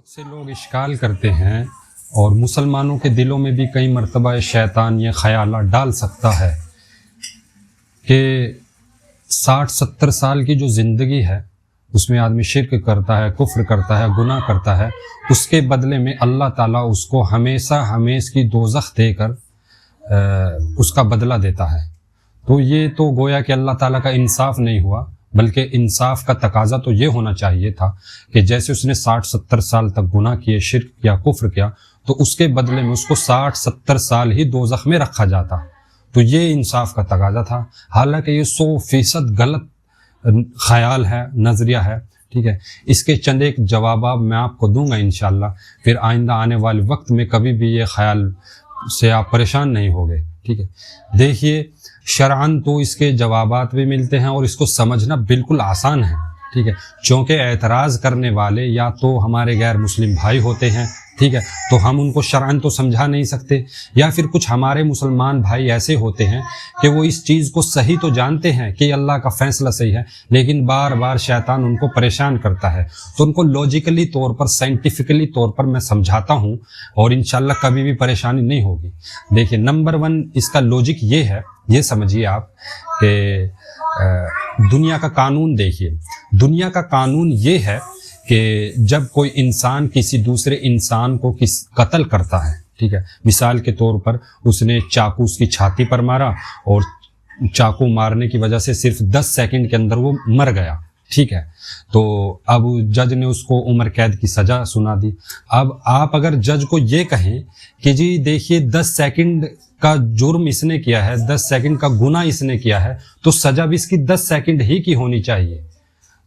سے لوگ اشکال کرتے ہیں اور مسلمانوں کے دلوں میں بھی کئی مرتبہ شیطان یہ خیالات ڈال سکتا ہے کہ 60-70 سال کی جو زندگی ہے اس میں آدمی شرک کرتا ہے، کفر کرتا ہے، گناہ کرتا ہے، اس کے بدلے میں اللہ تعالیٰ اس کو ہمیشہ ہمیش کی دوزخ دے کر اس کا بدلہ دیتا ہے۔ تو یہ تو گویا کہ اللہ تعالیٰ کا انصاف نہیں ہوا، بلکہ انصاف کا تقاضا تو یہ ہونا چاہیے تھا کہ جیسے اس نے 60-70 سال تک گناہ کیے، شرک کیا، کفر کیا، تو اس کے بدلے میں اس کو 60-70 سال ہی دوزخ میں رکھا جاتا۔ تو یہ انصاف کا تقاضا تھا، حالانکہ یہ 100% غلط خیال ہے، نظریہ ہے، ٹھیک ہے۔ اس کے چند ایک جوابات میں آپ کو دوں گا انشاءاللہ، پھر آئندہ آنے والے وقت میں کبھی بھی یہ خیال سے آپ پریشان نہیں ہوگے، ٹھیک ہے۔ دیکھیے، شرعاً تو اس کے جوابات بھی ملتے ہیں اور اس کو سمجھنا بالکل آسان ہے، ٹھیک ہے، چونکہ اعتراض کرنے والے یا تو ہمارے غیر مسلم بھائی ہوتے ہیں، ٹھیک ہے، تو ہم ان کو شرعاً تو سمجھا نہیں سکتے، یا پھر کچھ ہمارے مسلمان بھائی ایسے ہوتے ہیں کہ وہ اس چیز کو صحیح تو جانتے ہیں کہ اللہ کا فیصلہ صحیح ہے، لیکن بار بار شیطان ان کو پریشان کرتا ہے، تو ان کو لاجیکلی طور پر، سائنٹیفکلی طور پر میں سمجھاتا ہوں اور انشاءاللہ کبھی بھی پریشانی نہیں ہوگی۔ دیکھیے، نمبر 1 اس کا لاجک یہ ہے، یہ سمجھیے آپ کہ دنیا کا قانون دیکھیے، دنیا کا قانون یہ ہے کہ جب کوئی انسان کسی دوسرے انسان کو قتل کرتا ہے، ٹھیک ہے، مثال کے طور پر اس نے چاقو اس کی چھاتی پر مارا اور چاقو مارنے کی وجہ سے صرف 10 سیکنڈ کے اندر وہ مر گیا، ٹھیک ہے، تو اب جج نے اس کو عمر قید کی سزا سنا دی۔ اب آپ اگر جج کو یہ کہیں کہ جی دیکھیے 10 سیکنڈ کا جرم اس نے کیا ہے، 10 سیکنڈ کا گناہ اس نے کیا ہے، تو سزا بھی اس کی 10 سیکنڈ ہی کی ہونی چاہیے،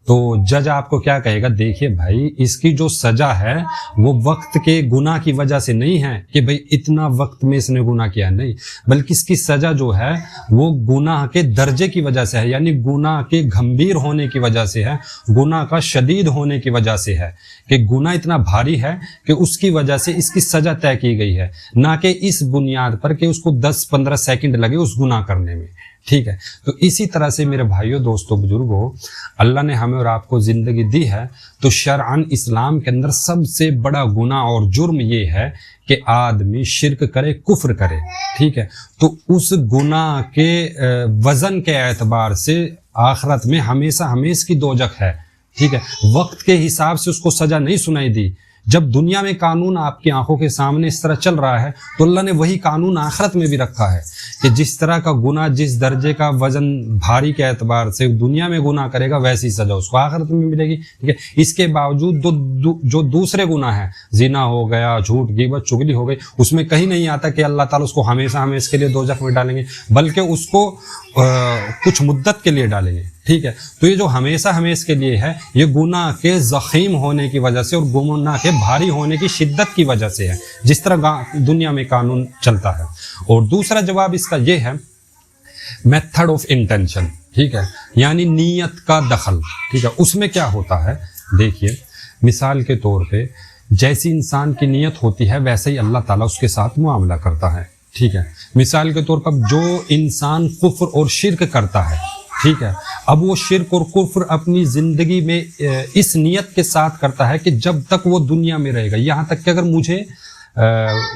تو جج آپ کو کیا کہے گا؟ دیکھیے بھائی، اس کی جو سزا ہے وہ وقت کے گناہ کی وجہ سے نہیں ہے کہ بھئی اتنا وقت میں اس نے گناہ کیا، نہیں، بلکہ اس کی سزا جو ہے وہ گناہ کے درجے کی وجہ سے ہے، یعنی گناہ کے گھمبیر ہونے کی وجہ سے ہے، گناہ کا شدید ہونے کی وجہ سے ہے، کہ گناہ اتنا بھاری ہے کہ اس کی وجہ سے اس کی سزا طے کی گئی ہے، نہ کہ اس بنیاد پر کہ اس کو 10-15 سیکنڈ لگے اس گناہ کرنے میں، ٹھیک ہے۔ تو اسی طرح سے میرے بھائیوں، دوستوں، بزرگوں، اللہ نے ہمیں اور آپ کو زندگی دی ہے، تو شرعاً اسلام کے اندر سب سے بڑا گناہ اور جرم یہ ہے کہ آدمی شرک کرے، کفر کرے، ٹھیک ہے۔ تو اس گناہ کے وزن کے اعتبار سے آخرت میں ہمیشہ ہمیش کی دوزخ ہے، ٹھیک ہے۔ وقت کے حساب سے اس کو سزا نہیں سنائی دی۔ جب دنیا میں قانون آپ کی آنکھوں کے سامنے اس طرح چل رہا ہے، تو اللہ نے وہی قانون آخرت میں بھی رکھا ہے کہ جس طرح کا گناہ، جس درجے کا وزن بھاری کے اعتبار سے دنیا میں گناہ کرے گا، ویسی سزا اس کو آخرت میں ملے گی، ٹھیک ہے۔ اس کے باوجود جو دوسرے گناہ ہیں، زنا ہو گیا، جھوٹ، غیبت، چغلی ہو گئی، اس میں کہیں نہیں آتا کہ اللہ تعالیٰ اس کو ہمیشہ ہمیشہ کے لیے دوزخ میں ڈالیں گے، بلکہ اس کو کچھ مدت کے لیے ڈالیں گے، ٹھیک ہے۔ تو یہ جو ہمیشہ ہمیشہ کے لیے ہے، یہ گناہ کے ضخیم ہونے کی وجہ سے اور گناہ کے بھاری ہونے کی شدت کی وجہ سے ہے، جس طرح دنیا میں قانون چلتا ہے۔ اور دوسرا جواب اس کا یہ ہے، میتھڈ آف انٹینشن، ٹھیک ہے، یعنی نیت کا دخل، ٹھیک ہے۔ اس میں کیا ہوتا ہے؟ دیکھیے، مثال کے طور پہ جیسی انسان کی نیت ہوتی ہے ویسے ہی اللہ تعالیٰ اس کے ساتھ معاملہ کرتا ہے، ٹھیک ہے۔ مثال کے طور پر جو انسان کفر اور شرک کرتا ہے، ٹھیک ہے، اب وہ شرک اور کفر اپنی زندگی میں اس نیت کے ساتھ کرتا ہے کہ جب تک وہ دنیا میں رہے گا، یہاں تک کہ اگر مجھے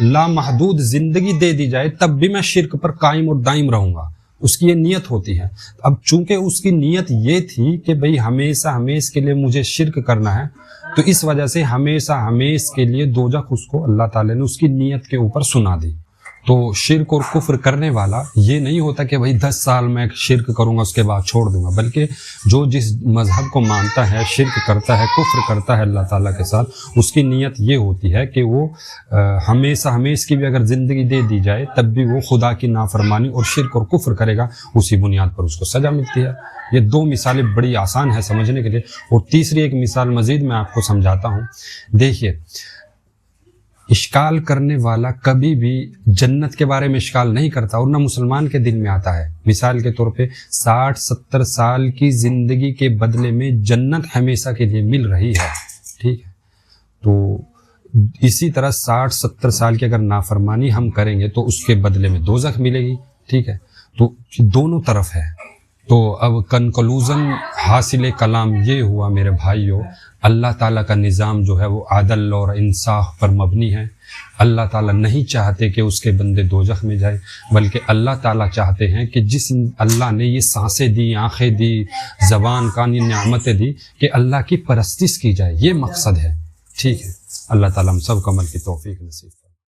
لامحدود زندگی دے دی جائے تب بھی میں شرک پر قائم اور دائم رہوں گا، اس کی یہ نیت ہوتی ہے۔ اب چونکہ اس کی نیت یہ تھی کہ بھئی ہمیشہ ہمیش کے لیے مجھے شرک کرنا ہے، تو اس وجہ سے ہمیشہ ہمیش کے لیے دوزخ اس کو اللہ تعالیٰ نے اس کی نیت کے اوپر سنا دی۔ تو شرک اور کفر کرنے والا یہ نہیں ہوتا کہ بھئی 10 سال میں شرک کروں گا اس کے بعد چھوڑ دوں گا، بلکہ جو جس مذہب کو مانتا ہے، شرک کرتا ہے، کفر کرتا ہے اللہ تعالیٰ کے ساتھ، اس کی نیت یہ ہوتی ہے کہ وہ ہمیشہ ہمیش کی بھی اگر زندگی دے دی جائے تب بھی وہ خدا کی نافرمانی اور شرک اور کفر کرے گا، اسی بنیاد پر اس کو سزا ملتی ہے۔ یہ 2 مثالیں بڑی آسان ہیں سمجھنے کے لیے، اور تیسری ایک مثال مزید میں آپ کو سمجھاتا ہوں۔ دیکھیے، اشکال کرنے والا کبھی بھی جنت کے بارے میں اشکال نہیں کرتا اور نہ مسلمان کے دل میں آتا ہے۔ مثال کے طور پہ 60-70 سال کی زندگی کے بدلے میں جنت ہمیشہ کے لیے مل رہی ہے، ٹھیک ہے۔ تو اسی طرح 60-70 سال کی اگر نافرمانی ہم کریں گے تو اس کے بدلے میں دوزخ ملے گی، ٹھیک ہے۔ تو دونوں طرف ہے، تو اب کنکلوژن حاصل کلام یہ ہوا میرے بھائیوں، اللہ تعالیٰ کا نظام جو ہے وہ عدل اور انصاف پر مبنی ہے۔ اللہ تعالیٰ نہیں چاہتے کہ اس کے بندے دوزخ میں جائیں، بلکہ اللہ تعالیٰ چاہتے ہیں کہ جس اللہ نے یہ سانسیں دی، آنکھیں دی، زبان کان، یہ نعمتیں دی، کہ اللہ کی پرستش کی جائے، یہ مقصد ہے۔ ٹھیک ہے، اللہ تعالیٰ ہم سب کو عمل کی توفیق نصیب۔